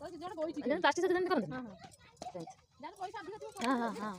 Plastic से करते हाँ हाँ हाँ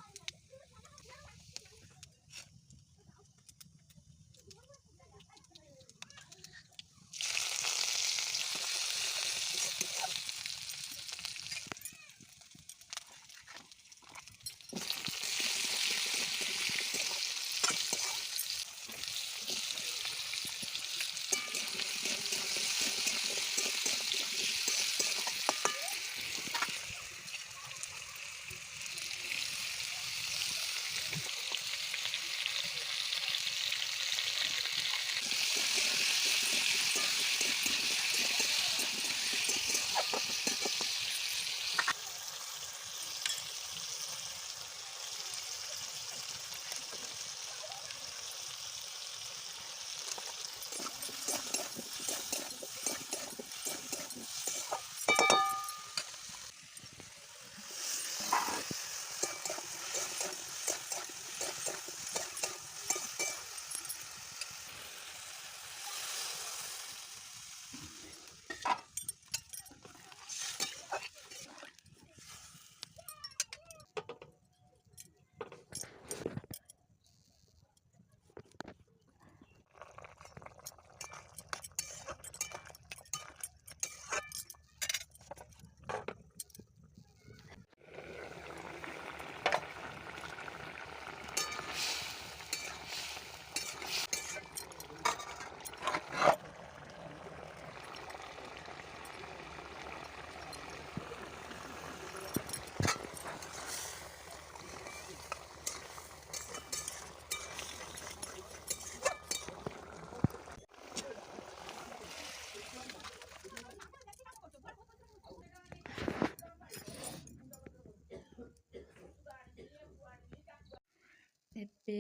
ଏବେ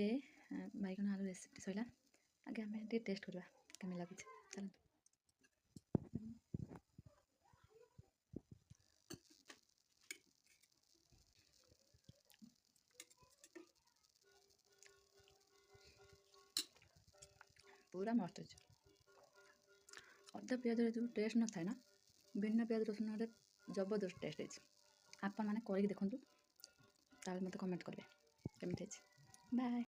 ବାଇଗଣ ଆଳୁ ରେସିପି ସରିଲା। ଆଗେ ଆମେ ଟିକେ ଟେଷ୍ଟ କରିବା କେମିତି ଲାଗୁଛି। ଚାଲନ୍ତୁ। ପୁରା ମସ୍ତ ଅଛି। ଅଦା ପିଆଜରେ ଯେଉଁ ଟେଷ୍ଟ ନଥାଏ ନା, ବିନା ପିଆଜ ରସୁଣରେ ଜବରଦସ୍ତ ଟେଷ୍ଟ ହେଇଛି। ଆପଣମାନେ କରିକି ଦେଖନ୍ତୁ, ତାହେଲେ ମୋତେ କମେଣ୍ଟ କରିବେ କେମିତି ହେଇଛି। ବାଏ।